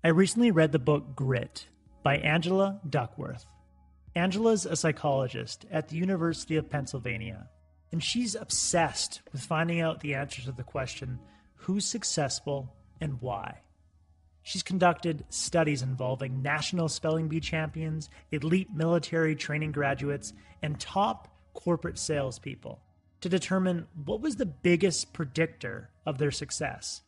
I recently read the book Grit by Angela Duckworth. Angela's a psychologist at the University of Pennsylvania, and she's obsessed with finding out the answer to the question, who's successful and why? She's conducted studies involving national spelling bee champions, elite military training graduates, and top corporate salespeople to determine what was the biggest predictor of their success.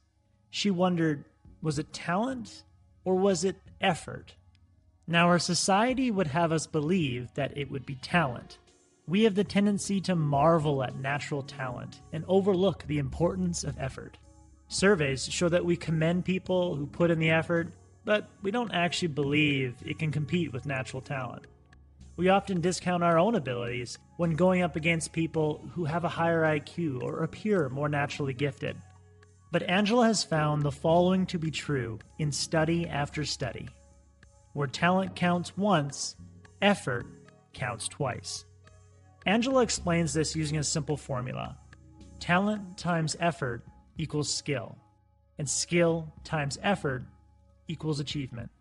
She wondered, was it talent or was it effort? Now, our society would have us believe that it would be talent. We have the tendency to marvel at natural talent and overlook the importance of effort. Surveys show that we commend people who put in the effort, but we don't actually believe it can compete with natural talent. We often discount our own abilities when going up against people who have a higher IQ or appear more naturally gifted. But Angela has found the following to be true in study after study. Where talent counts once, effort counts twice. Angela explains this using a simple formula. Talent times effort equals skill, and skill times effort equals achievement.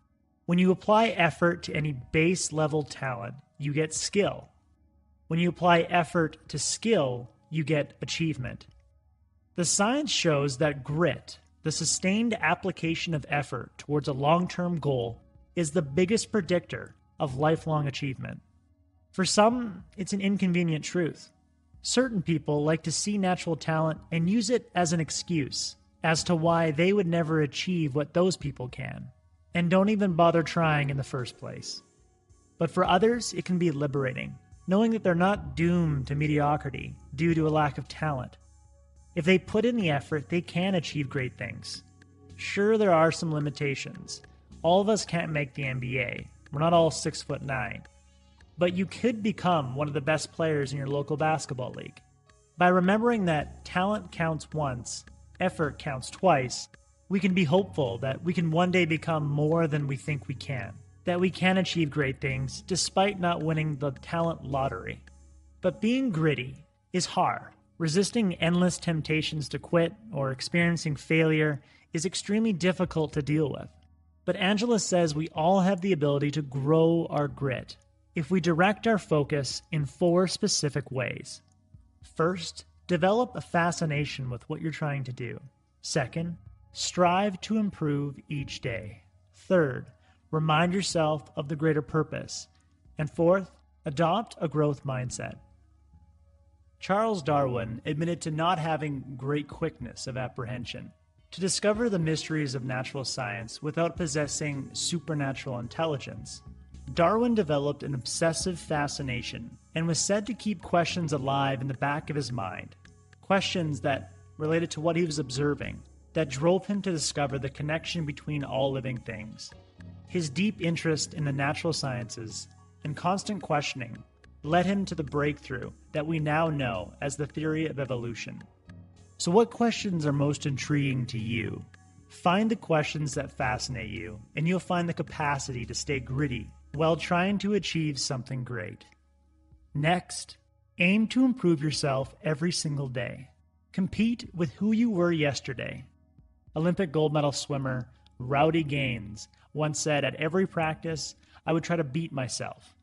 When you apply effort to any base level talent, you get skill. When you apply effort to skill, you get achievement. The science shows that grit, the sustained application of effort towards a long-term goal, is the biggest predictor of lifelong achievement. For some, it's an inconvenient truth. Certain people like to see natural talent and use it as an excuse as to why they would never achieve what those people can, and don't even bother trying in the first place. But for others, it can be liberating, knowing that they're not doomed to mediocrity due to a lack of talent. If they put in the effort, they can achieve great things. Sure, there are some limitations. All of us can't make the NBA. We're not all 6'9". But you could become one of the best players in your local basketball league. By remembering that talent counts once, effort counts twice, we can be hopeful that we can one day become more than we think we can, that we can achieve great things despite not winning the talent lottery. But being gritty is hard. Resisting endless temptations to quit or experiencing failure is extremely difficult to deal with. But Angela says we all have the ability to grow our grit if we direct our focus in 4 specific ways. First, develop a fascination with what you're trying to do. Second, strive to improve each day. Third, remind yourself of the greater purpose. And fourth, adopt a growth mindset. Charles Darwin admitted to not having great quickness of apprehension. To discover the mysteries of natural science without possessing supernatural intelligence, Darwin developed an obsessive fascination and was said to keep questions alive in the back of his mind, questions that related to what he was observing, that drove him to discover the connection between all living things. His deep interest in the natural sciences and constant questioning led him to the breakthrough that we now know as the theory of evolution. So what questions are most intriguing to you? Find the questions that fascinate you, and you'll find the capacity to stay gritty while trying to achieve something great. Next, aim to improve yourself every single day. Compete with who you were yesterday. Olympic gold medal swimmer Rowdy Gaines once said, "At every practice, I would try to beat myself.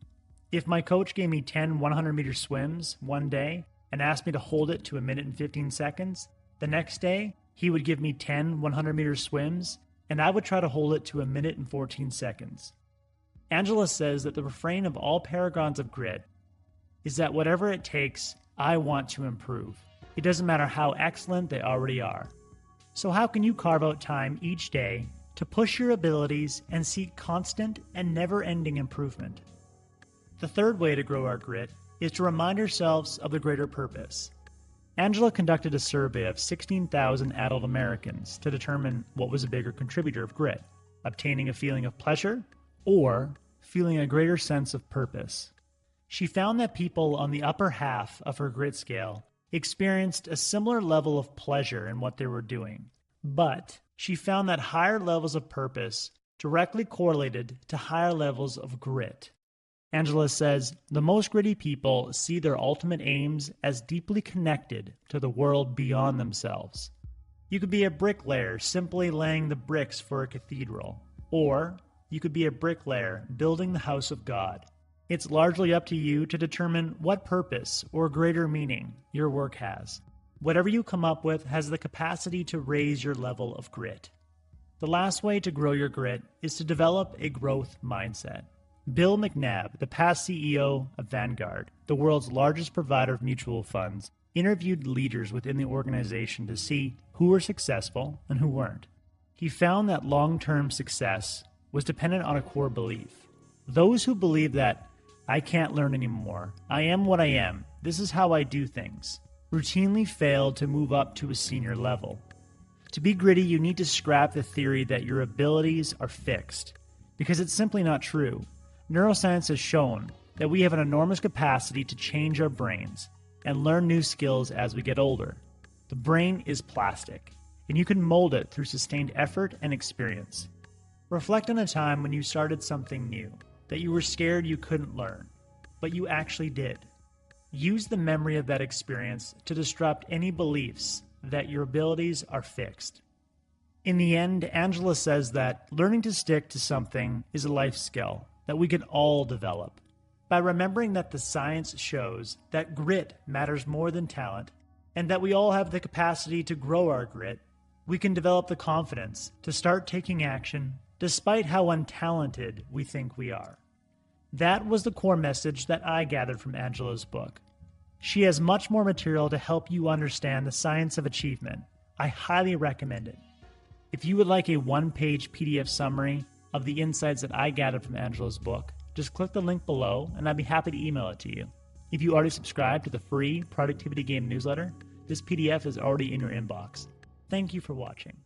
If my coach gave me 10 100-meter swims one day and asked me to hold it to 1 minute and 15 seconds, the next day he would give me 10 100-meter swims and I would try to hold it to 1 minute and 14 seconds. Angela says that the refrain of all paragons of grit is that whatever it takes, I want to improve. It doesn't matter how excellent they already are. So how can you carve out time each day to push your abilities and seek constant and never-ending improvement? The third way to grow our grit is to remind ourselves of the greater purpose. Angela conducted a survey of 16,000 adult Americans to determine what was a bigger contributor of grit, obtaining a feeling of pleasure or feeling a greater sense of purpose. She found that people on the upper half of her grit scale experienced a similar level of pleasure in what they were doing, but she found that higher levels of purpose directly correlated to higher levels of grit. Angela says, the most gritty people see their ultimate aims as deeply connected to the world beyond themselves. You could be a bricklayer simply laying the bricks for a cathedral, Or you could be a bricklayer building the house of God. It's largely up to you to determine what purpose or greater meaning your work has. Whatever you come up with has the capacity to raise your level of grit. The last way to grow your grit is to develop a growth mindset. Bill McNabb, the past CEO of Vanguard, the world's largest provider of mutual funds, interviewed leaders within the organization to see who were successful and who weren't. He found that long-term success was dependent on a core belief. Those who believe that I can't learn anymore, I am what I am, this is how I do things, routinely failed to move up to a senior level. To be gritty, you need to scrap the theory that your abilities are fixed, because it's simply not true. Neuroscience has shown that we have an enormous capacity to change our brains and learn new skills as we get older. The brain is plastic, and you can mold it through sustained effort and experience. Reflect on a time when you started something new, that you were scared you couldn't learn, but you actually did. Use the memory of that experience to disrupt any beliefs that your abilities are fixed. In the end, Angela says that learning to stick to something is a life skill that we can all develop. By remembering that the science shows that grit matters more than talent, and that we all have the capacity to grow our grit, we can develop the confidence to start taking action despite how untalented we think we are. That was the core message that I gathered from Angela's book. She has much more material to help you understand the science of achievement. I highly recommend it. If you would like a one-page PDF summary of the insights that I gathered from Angela's book, just click the link below and I'd be happy to email it to you. If you already subscribe to the free Productivity Game newsletter, this PDF is already in your inbox. Thank you for watching.